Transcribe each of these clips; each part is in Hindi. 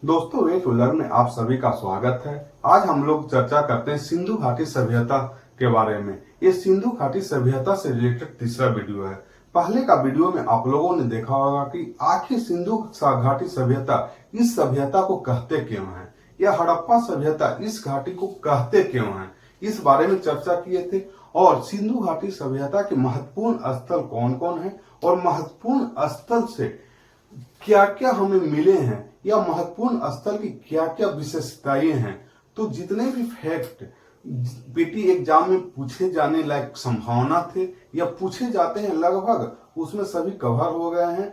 दोस्तों, वेट व्लॉग में आप सभी का स्वागत है। आज हम लोग चर्चा करते हैं सिंधु घाटी सभ्यता के बारे में। ये सिंधु घाटी सभ्यता से रिलेटेड तीसरा वीडियो है। पहले का वीडियो में आप लोगों ने देखा होगा कि आखिर सिंधु घाटी सभ्यता इस सभ्यता को कहते क्यों है, या हड़प्पा सभ्यता इस घाटी को कहते क्यों है, इस बारे में चर्चा किए थे। और सिंधु घाटी सभ्यता के महत्वपूर्ण स्थल कौन कौन है और महत्वपूर्ण स्थल से क्या क्या हमें मिले हैं, या महत्वपूर्ण स्थल की क्या क्या विशेषताएं हैं। तो जितने भी फैक्ट पीटी एग्जाम में पूछे जाने लायक संभावना थे या पूछे जाते हैं लगभग उसमें सभी कवर हो गए हैं।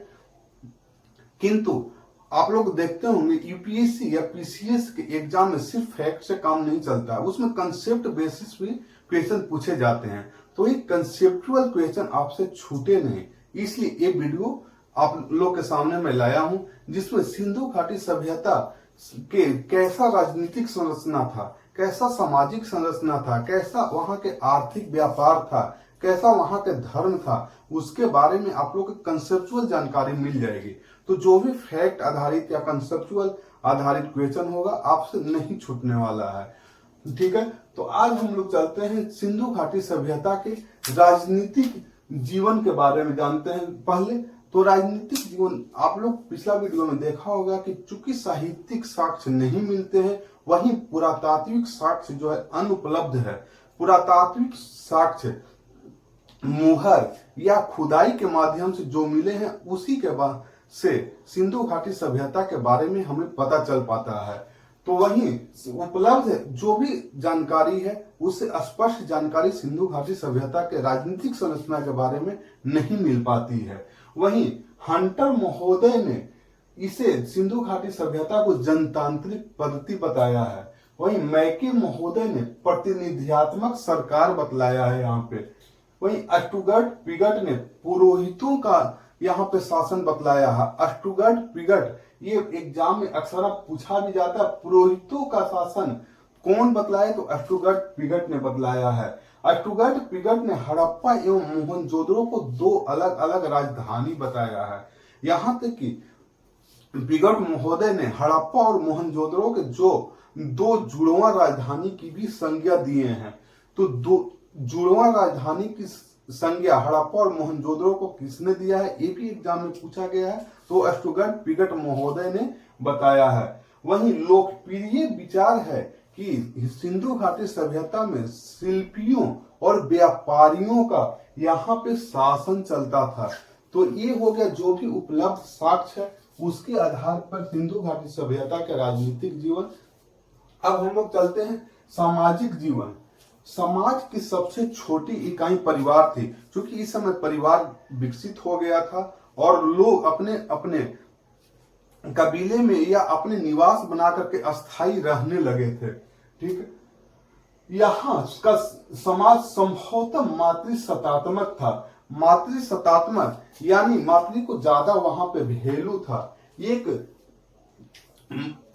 किंतु आप लोग देखते होंगे यूपीएससी या पीसीएस के एग्जाम में सिर्फ फैक्ट से काम नहीं चलता है, उसमें कंसेप्ट बेसिस भी क्वेश्चन पूछे जाते हैं। तो ये कंसेप्चुअल क्वेश्चन आपसे छूटे नहीं, इसलिए ये वीडियो आप लोग के सामने मैं लाया हूं, जिसमें सिंधु घाटी सभ्यता के कैसा राजनीतिक संरचना था, कैसा सामाजिक संरचना था, कैसा वहां के आर्थिक व्यापार था, कैसा वहां के धर्म था, उसके बारे में आप लोग को कंसेप्चुअल जानकारी मिल जाएगी। तो जो भी फैक्ट आधारित या कंसेप्चुअल आधारित क्वेश्चन होगा आपसे नहीं छूटने वाला है। ठीक है, तो आज हम लोग चलते हैं सिंधु घाटी सभ्यता के राजनीतिक जीवन के बारे में जानते हैं। पहले तो राजनीतिक जीवन आप लोग पिछला वीडियो में देखा होगा कि चूंकि साहित्यिक साक्ष्य नहीं मिलते हैं, वहीं पुरातात्विक साक्ष्य जो है अनुपलब्ध है। पुरातात्विक साक्ष्य मुहर या खुदाई के माध्यम से जो मिले हैं उसी के बाद से सिंधु घाटी सभ्यता के बारे में हमें पता चल पाता है। तो वहीं उपलब्ध जो भी जानकारी है उससे स्पष्ट जानकारी सिंधु घाटी सभ्यता के राजनीतिक संरचना के बारे में नहीं मिल पाती है। वहीं हंटर महोदय ने इसे सिंधु घाटी सभ्यता को जनतांत्रिक पद्धति बताया है। वहीं मैके महोदय ने प्रतिनिधियात्मक सरकार बतलाया है यहाँ पे। वहीं अस्टुगर्ट पिगट ने पुरोहितों का यहाँ पे शासन बतलाया है। अस्टुगर्ट पिगट ये एग्जाम में अक्सर पूछा भी जाता है, पुरोहितों का शासन कौन बतलाया, तो अस्टुगर्ट पिगट ने बतलाया है। अस्टुगर्ट पिगट ने हड़प्पा एवं मोहनजोदड़ो को दो अलग अलग राजधानी बताया है। यहाँ तक कि पिगट महोदय ने हड़प्पा और मोहनजोदड़ो के जो दो जुड़वा राजधानी की भी संज्ञा दिए हैं। तो दो जुड़वा राजधानी की संज्ञा हड़प्पा और मोहनजोदड़ो को किसने दिया है, ये भी एग्जाम में पूछा गया है। तो अस्टुगर्ट पिगट महोदय ने बताया है। वहीं लोकप्रिय विचार है कि सिंधु घाटी सभ्यता में शिल्पियों और व्यापारियों का यहाँ पे शासन चलता था। तो ये हो गया जो भी उपलब्ध साक्ष्य है उसके आधार पर सिंधु घाटी सभ्यता के राजनीतिक जीवन। अब हम लोग चलते हैं सामाजिक जीवन। समाज की सबसे छोटी इकाई परिवार थी, क्योंकि इस समय परिवार विकसित हो गया था और लोग अपने अपने कबीले में या अपने निवास बना करके अस्थायी रहने लगे थे। ठीक है, यहाँ का समाज संभवतः मातृसत्तात्मक था। मातृसत्तात्मक यानी मातृ को ज्यादा वहां पे वैल्यू था। एक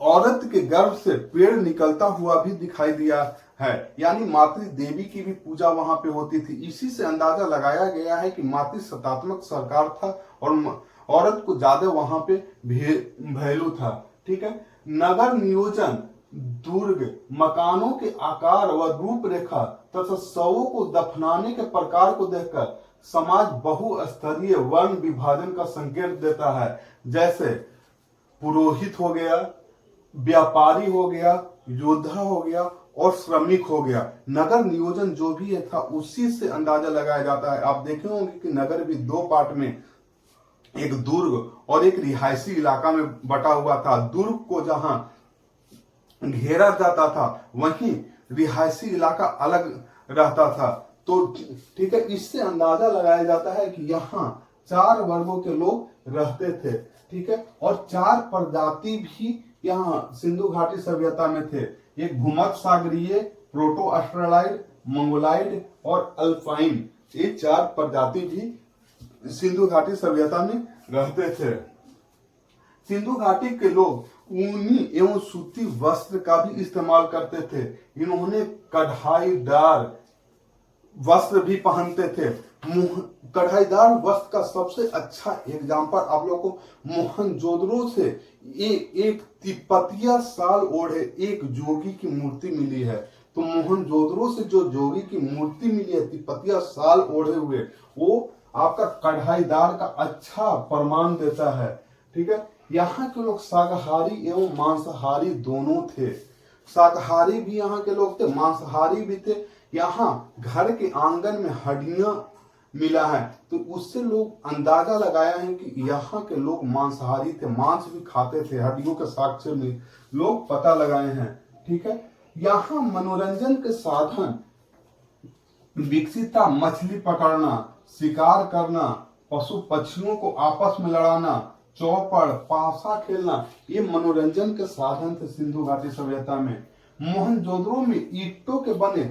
औरत के गर्भ से पेड़ निकलता हुआ भी दिखाई दिया है, यानी मातृ देवी की भी पूजा वहां पे होती थी। इसी से अंदाजा लगाया गया है कि मातृ सत्तात्मक सरकार था और औरत को ज्यादा वहां पे वैल्यू था। ठीक है, नगर नियोजन, दुर्ग, मकानों के आकार व रूपरेखा तथा शवों को दफनाने के प्रकार को देखकर समाज बहुस्तरीय वर्ण विभाजन का संकेत देता है। जैसे पुरोहित हो गया, व्यापारी हो गया, योद्धा हो गया और श्रमिक हो गया। नगर नियोजन जो भी है था उसी से अंदाजा लगाया जाता है। आप देखे होंगे कि नगर भी दो पार्ट में, एक दुर्ग और एक रिहायशी इलाका में बटा हुआ था। दुर्ग को जहां घेरा जाता था वहीं रिहायशी इलाका अलग रहता था। तो ठीक है, इससे अंदाजा लगाया जाता है कि यहाँ 4 वर्गों के लोग रहते थे। ठीक है, और 4 प्रजाति भी यहाँ सिंधु घाटी सभ्यता में थे। एक भूमध्य सागरीय, प्रोटो ऑस्ट्रेलाइड, मंगोलाइड और अल्पाइन, ये 4 प्रजाति भी सिंधु घाटी सभ्यता में रहते थे। सिंधु घाटी के लोग ऊनी एवं सूती वस्त्र का भी इस्तेमाल करते थे। इन्होंने कढ़ाईदार वस्त्र भी पहनते थे। कढ़ाईदार वस्त्र का सबसे अच्छा एग्जाम्पल आप लोग को मोहनजोदड़ो से एक तिब्बतिया साल ओढ़े एक जोगी की मूर्ति मिली है। तो मोहनजोदड़ो से जो जोगी की मूर्ति मिली है तिब्बतिया साल ओढ़े हुए, वो आपका कढ़ाईदार का अच्छा प्रमाण देता है। ठीक है, यहाँ के लोग शाकाहारी एवं मांसाहारी दोनों थे। शाकाहारी भी यहाँ के लोग थे, मांसाहारी भी थे। यहाँ घर के आंगन में हड्डियां मिला है, तो उससे लोग अंदाजा लगाया है कि यहाँ के लोग मांसाहारी थे, मांस भी खाते थे। हड्डियों के साक्ष्य में लोग पता लगाए हैं। ठीक है, यहाँ मनोरंजन के साधन विकसित था। मछली पकड़ना, शिकार करना, पशु पक्षियों को आपस में लड़ाना, चौपड़, पासा खेलना, ये मनोरंजन के साधन थे सिंधु घाटी सभ्यता में। मोहनजोदड़ो में ईंटों के बने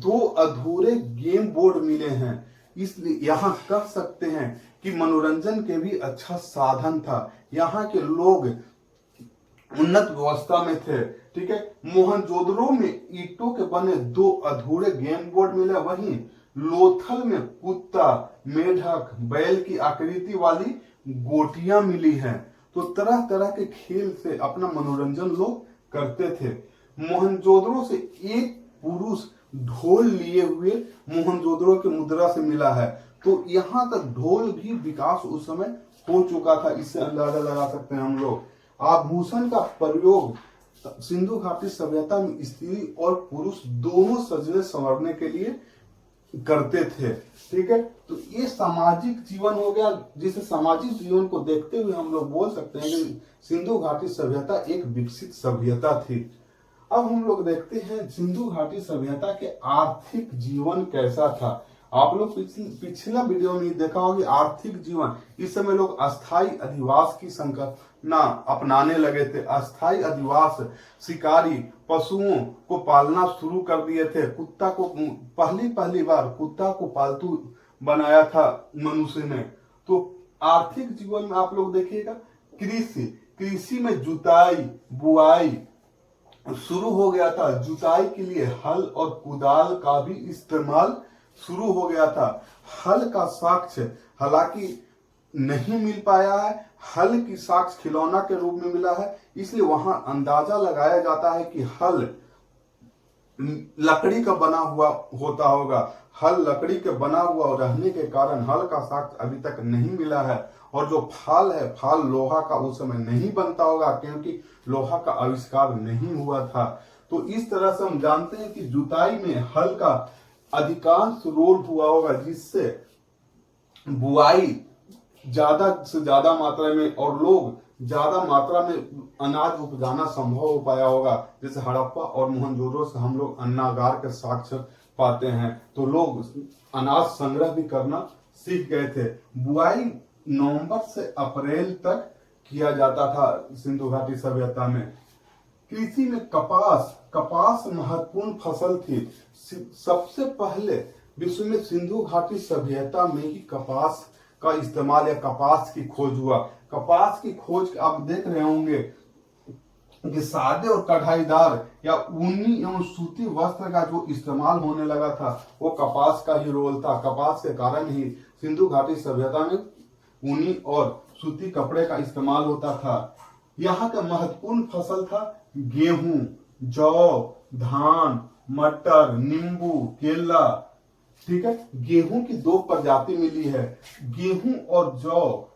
2 अधूरे गेम बोर्ड मिले हैं, इसलिए यहाँ कह सकते हैं कि मनोरंजन के भी अच्छा साधन था। यहाँ के लोग उन्नत व्यवस्था में थे। ठीक है, मोहनजोदड़ो में ईंटों के बने 2 अधूरे गेम बोर्ड मिले, वहीं लोथल में कुत्ता, मेढक, बैल की आकृति वाली गोटियां मिली हैं। तो तरह तरह के खेल से अपना मनोरंजन लोग करते थे। मोहनजोदड़ो से एक पुरुष ढोल लिए हुए मोहनजोदड़ो की मुद्रा से मिला है। तो यहाँ तक ढोल भी विकास उस समय हो चुका था, इससे अंदाजा लगा सकते हैं हम लोग। आभूषण का प्रयोग सिंधु घाटी सभ्यता में स्त्री और पुरुष दोनों सजने संवरने के लिए करते थे। ठीक है, तो ये सामाजिक जीवन हो गया, जिसे सामाजिक जीवन को देखते हुए हम लोग बोल सकते हैं कि सिंधु घाटी सभ्यता एक विकसित सभ्यता थी। अब हम लोग देखते हैं सिंधु घाटी सभ्यता के आर्थिक जीवन कैसा था। आप लोग पिछला वीडियो में देखा होगा कि आर्थिक जीवन, इस समय लोग अस्थाई अधिवास की संकल्पना अपनाने लगे थे। अस्थाई अधिवास, शिकारी पशुओं को पालना शुरू कर दिए थे। कुत्ता को पहली बार कुत्ता को पालतू बनाया था मनुष्य ने। तो आर्थिक जीवन में आप लोग देखिएगा, कृषि में जुताई बुआई शुरू हो गया था। जुताई के लिए हल और कुदाल का भी इस्तेमाल शुरू हो गया था। हल का साक्ष्य हालांकि नहीं मिल पाया है, हल की साक्ष्य खिलौना के रूप में मिला है, इसलिए वहां अंदाजा लगाया जाता है कि हल लकड़ी का बना हुआ होता होगा। हल लकड़ी के बना हुआ रहने के कारण हल का साक्ष्य अभी तक नहीं मिला है। और जो फाल है, फाल लोहा का उस समय नहीं बनता होगा, क्योंकि लोहा का आविष्कार नहीं हुआ था। तो इस तरह से हम जानते हैं कि जुताई में हल का अधिकांश रोल हुआ होगा, जिससे बुआई ज्यादा से ज्यादा मात्रा में और लोग ज्यादा मात्रा में अनाज उपजाना संभव हो पाया होगा। जैसे हड़प्पा और मोहनजोदड़ो से हम लोग अन्नागार के साक्ष्य पाते हैं, तो लोग अनाज संग्रह भी करना सीख गए थे। बुआई नवंबर से अप्रैल तक किया जाता था सिंधु घाटी सभ्यता में। कृषि में कपास महत्वपूर्ण फसल थी। सबसे पहले विश्व में सिंधु घाटी सभ्यता में ही कपास का इस्तेमाल या कपास की खोज हुआ। कपास की खोज आप देख रहे होंगे कि सादे और कढ़ाईदार या ऊनी एवं सूती वस्त्र का जो इस्तेमाल होने लगा था, वो कपास का ही रोल था। कपास के कारण ही सिंधु घाटी सभ्यता में ऊनी और सूती कपड़े का इस्तेमाल होता था। यहाँ का महत्वपूर्ण फसल था गेहूं, जौ, धान, मटर, नींबू, केला। ठीक है, गेहूं की 2 प्रजाति मिली है। गेहूं और जौ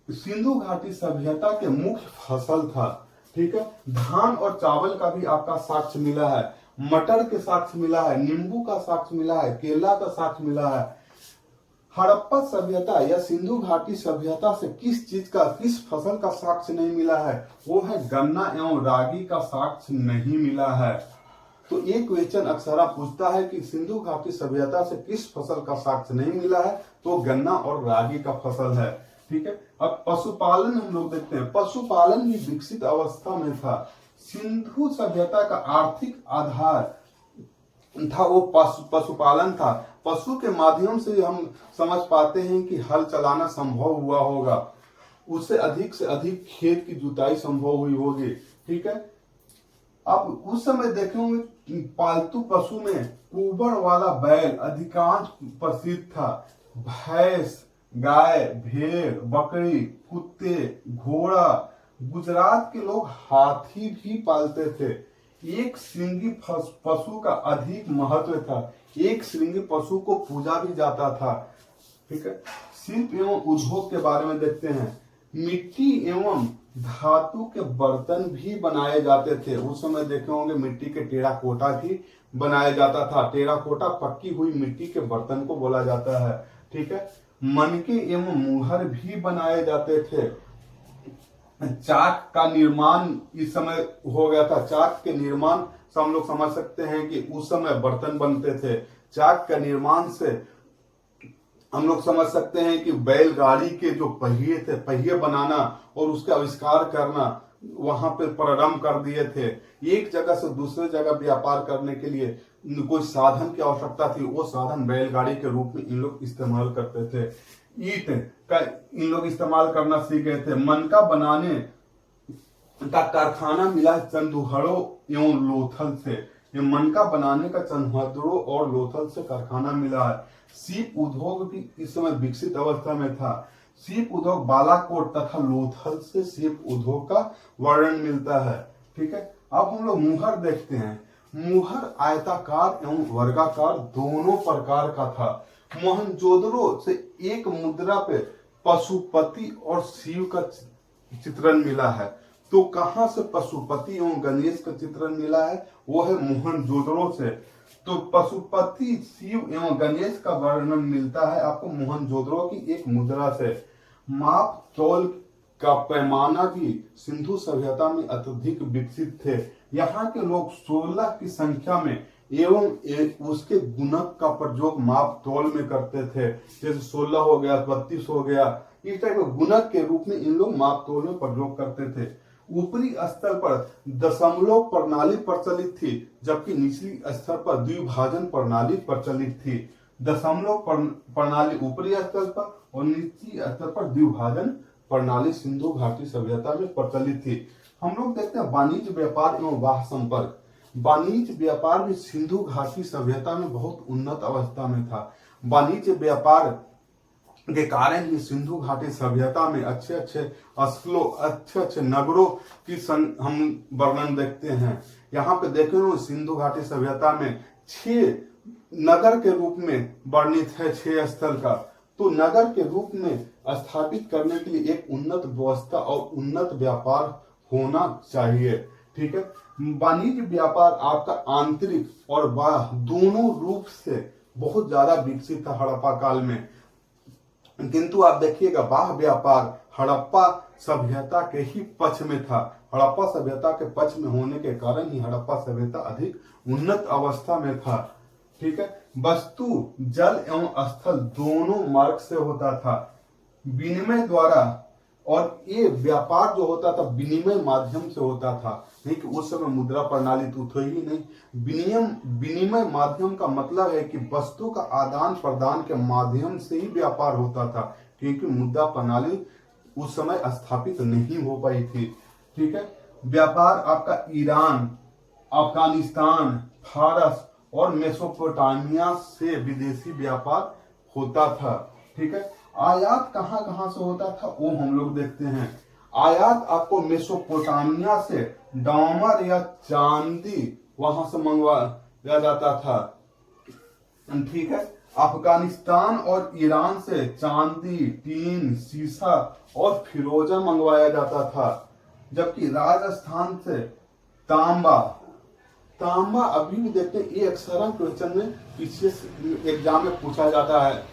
सिंधु घाटी सभ्यता के मुख्य फसल था। ठीक है, धान और चावल का भी आपका साक्ष्य मिला है, मटर के साक्ष्य मिला है, नींबू का साक्ष्य मिला है, केला का साक्ष्य मिला है। हड़प्पा सभ्यता या सिंधु घाटी सभ्यता से किस फसल का साक्ष्य नहीं मिला है, वो है गन्ना एवं रागी का साक्ष्य नहीं मिला है। तो एक क्वेश्चन अक्सर पूछता है कि सिंधु घाटी सभ्यता से किस फसल का साक्ष्य नहीं मिला है, तो गन्ना और रागी का फसल है। ठीक है, अब पशुपालन हम लोग देखते हैं। पशुपालन भी विकसित अवस्था में था। सिंधु सभ्यता का आर्थिक आधार था वो पशुपालन था। पशु के माध्यम से हम समझ पाते हैं कि हल चलाना संभव हुआ होगा, उससे अधिक खेत की जुताई संभव हुई होगी। ठीक है, अब उस समय देखेंगे पालतू पशु में कुबड़ वाला बैल अधिकांश प्रसिद्ध था। भैंस, गाय, भेड़, बकरी, कुत्ते, घोड़ा। गुजरात के लोग हाथी भी पालते थे। एक श्रृंगी पशु का अधिक महत्व था। एक श्रृंगी पशु को पूजा भी जाता था। ठीक है। शिल्प एवं उद्योग के बारे में देखते हैं। मिट्टी एवं धातु के बर्तन भी बनाए जाते थे। उस समय देखे होंगे मिट्टी के टेराकोटा भी बनाया जाता था। टेराकोटा पक्की हुई मिट्टी के बर्तन को बोला जाता है। ठीक है। मनके एवं मुहर भी बनाए जाते थे। चाक का निर्माण इस समय हो गया था। चाक के निर्माण से हम लोग समझ सकते हैं कि उस समय बर्तन बनते थे। चाक का निर्माण से हम लोग समझ सकते हैं कि बैलगाड़ी के जो पहिए थे, पहिए बनाना और उसका आविष्कार करना वहां पे प्रारंभ कर दिए थे। एक जगह से दूसरे जगह व्यापार करने के लिए कोई साधन की आवश्यकता थी, वो साधन बैलगाड़ी के रूप में इन लोग इस्तेमाल करते थे। ईंट का इन लोग इस्तेमाल करना सीख गए थे। मनका बनाने का कारखाना मिला चंदुहड़ो एवं लोथल से। ये मनका बनाने का चंदुहड़ो और लोथल से कारखाना मिला है। सीप उद्योग भी इस समय विकसित अवस्था में था। सीप उद्योग बालाकोट तथा लोथल से सीप उद्योग का वर्णन मिलता है। ठीक है। अब हम लोग मुहर देखते हैं। मुहर आयताकार एवं वर्गाकार दोनों प्रकार का था। मोहनजोदड़ो से एक मुद्रा पे पशुपति और शिव का चित्रण मिला है। तो कहां से पशुपति एवं गणेश का चित्रण मिला है? वो है मोहनजोदड़ो से। तो पशुपति, शिव एवं गणेश का वर्णन मिलता है आपको मोहनजोदड़ो की एक मुद्रा से। माप तौल का पैमाना भी सिंधु सभ्यता में अत्यधिक विकसित थे। यहाँ के लोग 16 की संख्या में एवं उसके गुणक का प्रयोग माप तौल में करते थे। जैसे 16 हो गया, 32 हो गया, इस टाइप के गुणक के रूप में इन लोग माप तौल में प्रयोग करते थे। ऊपरी स्तर पर दशमलव प्रणाली प्रचलित थी, जबकि निचली स्तर पर द्विभाजन प्रणाली प्रचलित थी। दशमलव प्रणाली ऊपरी स्तर पर और निचली स्तर पर द्विभाजन प्रणाली सिंधु घाटी सभ्यता में प्रचलित थी। हम लोग देखते हैं वाणिज्य व्यापार एवं वाह संपर्क। वाणिज्य व्यापार भी सिंधु घाटी सभ्यता में बहुत उन्नत अवस्था में था। वाणिज्य व्यापार के कारण ही सिंधु घाटी सभ्यता में अच्छे अच्छे अस्लों, अच्छे अच्छे नगरों की हम वर्णन देखते हैं। यहाँ पे देखें सिंधु घाटी सभ्यता में 6 नगर के रूप में वर्णित है, 6 स्थल का। तो नगर के रूप में स्थापित करने के लिए एक उन्नत व्यवस्था और उन्नत व्यापार होना चाहिए। ठीक है। वाणिज्य व्यापार आपका आंतरिक और बाह्य दोनों रूप से बहुत ज्यादा विकसित था हड़प्पा काल में। किंतु आप देखिएगा बाह्य व्यापार हड़प्पा सभ्यता के ही पक्ष में था। हड़प्पा सभ्यता के पक्ष में होने के कारण ही हड़प्पा सभ्यता अधिक उन्नत अवस्था में था। ठीक है। वस्तु जल एवं स्थल दोनों मार्ग से होता था, विनिमय द्वारा। और ये व्यापार जो होता था विनिमय माध्यम से होता था। नहीं कि उस समय मुद्रा प्रणाली तो थे ही नहीं। विनिमय माध्यम का मतलब है कि वस्तु का आदान प्रदान के माध्यम से ही व्यापार होता था, क्योंकि मुद्रा प्रणाली उस समय स्थापित नहीं हो पाई थी। ठीक है। व्यापार आपका ईरान, अफगानिस्तान, फारस और मेसोपोटामिया से विदेशी व्यापार होता था। ठीक है। आयात कहां कहां से होता था वो हम लोग देखते हैं। आयात आपको मेसोपोटामिया से डामर या चांदी वहां से मंगवाया जाता था। ठीक है। अफगानिस्तान और ईरान से चांदी, टीन, शीशा और फिरोजा मंगवाया जाता था। जबकि राजस्थान से तांबा अभी भी देखते हैं, ये अक्सर क्वेश्चन में पीछे एग्जाम में पूछा जाता है।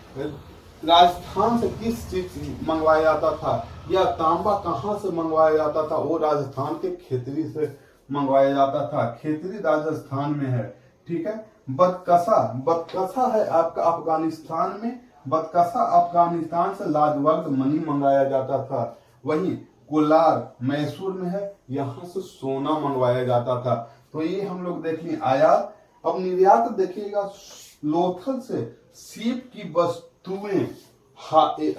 राजस्थान से किस चीज मंगवाया जाता था या तांबा कहां से मंगवाया जाता था? वो राजस्थान के खेतरी से मंगवाया जाता था। खेतरी राजस्थान में है। ठीक है। बदकसा है आपका अफगानिस्तान में। बदकसा अफगानिस्तान से लाजवर्द मणि मंगवाया जाता था। वहीं कोलार मैसूर में है, यहाँ से सोना मंगवाया जाता था। तो ये हम लोग देख लिए आयात। अब निर्यात देखिएगा। लोथल से सीप की वस्तुएं,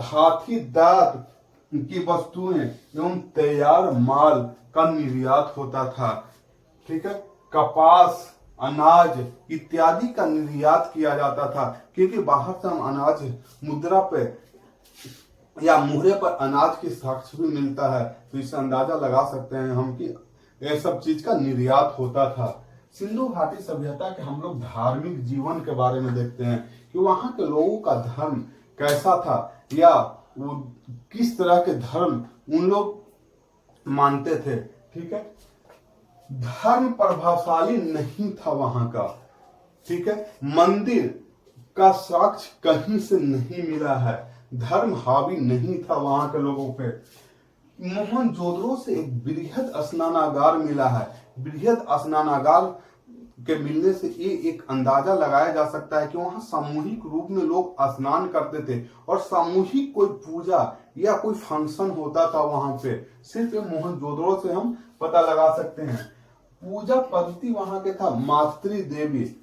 हाथी दांत की वस्तुएं एवं तैयार माल का निर्यात होता था। ठीक है। कपास अनाज इत्यादि का निर्यात किया जाता था, क्योंकि बाहर से हम अनाज मुद्रा पे या मुहरे पर अनाज की साक्ष्य भी मिलता है, तो इससे अंदाजा लगा सकते हैं हम कि यह सब चीज का निर्यात होता था। सिंधु घाटी सभ्यता के हम लोग धार्मिक जीवन के बारे में देखते हैं कि वहां के लोगों का धर्म कैसा था, या वो किस तरह के धर्म उन लोग मानते थे। ठीक है, धर्म प्रभावशाली नहीं था वहां का। ठीक है, मंदिर का साक्ष्य कहीं से नहीं मिला है, धर्म हावी नहीं था वहां के लोगों पे। मोहनजोदड़ो से एक बृहद स्नानागार मिला है। बृहद स्नानागार के मिलने से ये एक अंदाजा लगाया जा सकता है कि वहां सामूहिक रूप में लोग स्नान करते थे, और सामूहिक कोई पूजा या कोई फंक्शन होता था वहां पे, सिर्फ मोहनजोदड़ो से हम पता लगा सकते हैं। पूजा पद्धति वहां के था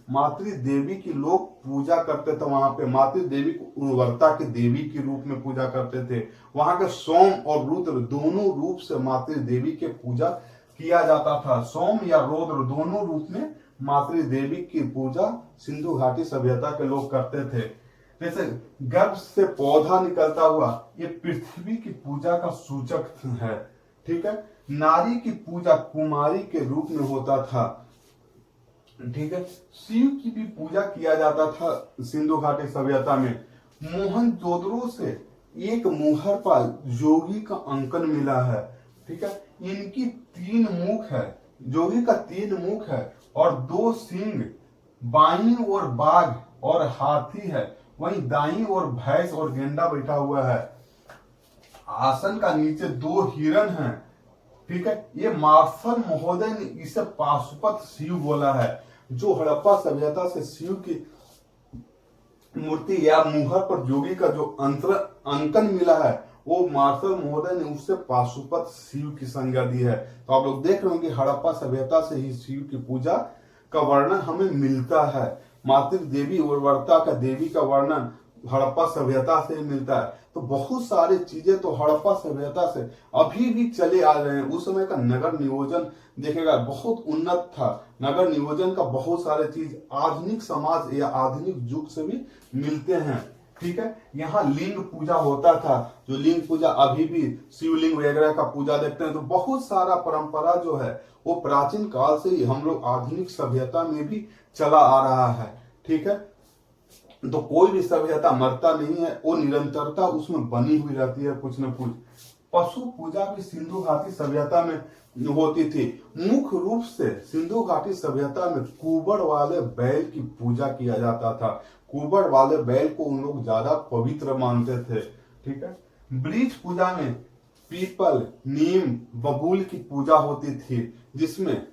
मातृदेवी की लोग पूजा करते थे वहां पे। मातृदेवी को उर्वरता की देवी के रूप में पूजा करते थे। वहां के सोम और रुद्र दोनों रूप से मातृदेवी के पूजा किया जाता था। सोम या रुद्र दोनों रूप में मातृदेवी की पूजा सिंधु घाटी सभ्यता के लोग करते थे। जैसे गर्भ से पौधा निकलता हुआ, ये पृथ्वी की पूजा का सूचक है। ठीक है, नारी की पूजा कुमारी के रूप में होता था। ठीक है, शिव की भी पूजा किया जाता था सिंधु घाटी सभ्यता में। मोहनजोदड़ो से एक मुहर पर योगी का अंकन मिला है। ठीक है, इनकी 3 मुख है, योगी का 3 मुख है और 2 सींग, बाईं ओर बाघ और हाथी है, वहीं दाईं ओर भैंस और गेंडा बैठा हुआ है। आसन का नीचे 2 हिरण हैं। ठीक है, ये मार्शल महोदय ने इसे पाशुपत शिव बोला है। जो हड़प्पा सभ्यता से शिव की मूर्ति या मुहर पर योगी का जो अंकन मिला है, वो मार्शल महोदय ने उससे पाशुपत शिव की संज्ञा दी है। तो आप लोग देख रहे होंगे हड़प्पा सभ्यता से ही शिव की पूजा का वर्णन हमें मिलता है। मातृ देवी उर्वरता का देवी का वर्णन हड़प्पा सभ्यता से ही मिलता है। तो बहुत सारी चीजें तो हड़प्पा सभ्यता से अभी भी चले आ रहे हैं। उस समय का नगर नियोजन देखेगा बहुत उन्नत था। नगर नियोजन का बहुत सारे चीज आधुनिक समाज या आधुनिक युग से भी मिलते हैं। ठीक है, यहाँ लिंग पूजा होता था, जो लिंग पूजा अभी भी शिवलिंग वगैरह का पूजा देखते हैं। तो बहुत सारा परंपरा जो है वो प्राचीन काल से ही हम लोग आधुनिक सभ्यता में भी चला आ रहा है। ठीक है, तो कोई भी सभ्यता मरता नहीं है, वो निरंतरता उसमें बनी हुई रहती है कुछ न कुछ। पशु पूजा भी सिंधु घाटी सभ्यता में होती थी। मुख्य रूप से सिंधु घाटी सभ्यता में कुबड़ वाले बैल की पूजा किया जाता था। कुबड़ वाले बैल को उन लोग ज्यादा पवित्र मानते थे। ठीक है, वृक्ष पूजा में पीपल, नीम, बबूल की पूजा होती थी, जिसमें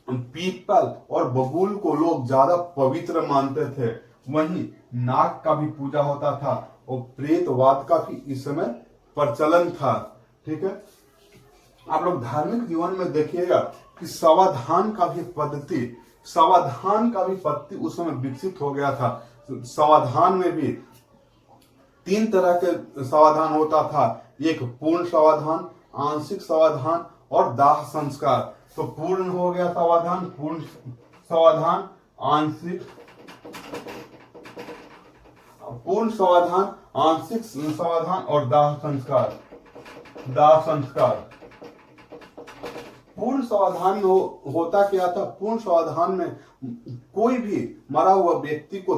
पीपल और बबूल को लोग ज्यादा पवित्र मानते थे। वहीं नाग का भी पूजा होता था और प्रेतवाद का भी इस समय प्रचलन था। ठीक है, आप लोग धार्मिक जीवन में देखिएगा कि समाधान का भी पद्धति उस समय विकसित हो गया था। समाधान में भी 3 तरह के समाधान होता था। एक पूर्ण समाधान, आंशिक समाधान और दाह संस्कार। तो पूर्ण हो गया समाधान, पूर्ण समाधान, पूर्ण समाधान, आंशिक समाधान और दाह संस्कार। पूर्ण समाधान में होता क्या था? पूर्ण समाधान में कोई भी मरा हुआ व्यक्ति को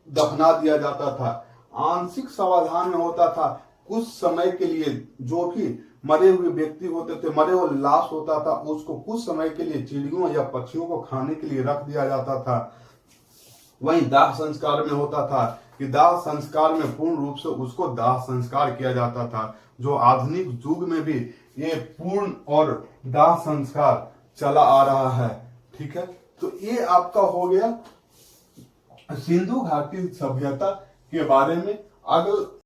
दफना दिया जाता था। आंशिक समाधान में होता था कुछ समय के लिए जो भी मरे हुए व्यक्ति होते थे, मरे हुए लाश होता था, उसको कुछ समय के लिए चिड़ियों या पक्षियों को खाने के लिए रख दिया जाता था। वहीं दाह संस्कार में होता था कि दाह संस्कार में पूर्ण रूप से उसको दाह संस्कार किया जाता था। जो आधुनिक युग में भी ये पूर्ण और दाह संस्कार चला आ रहा है। ठीक है, तो ये आपका हो गया सिंधु घाटी सभ्यता के बारे में। अगर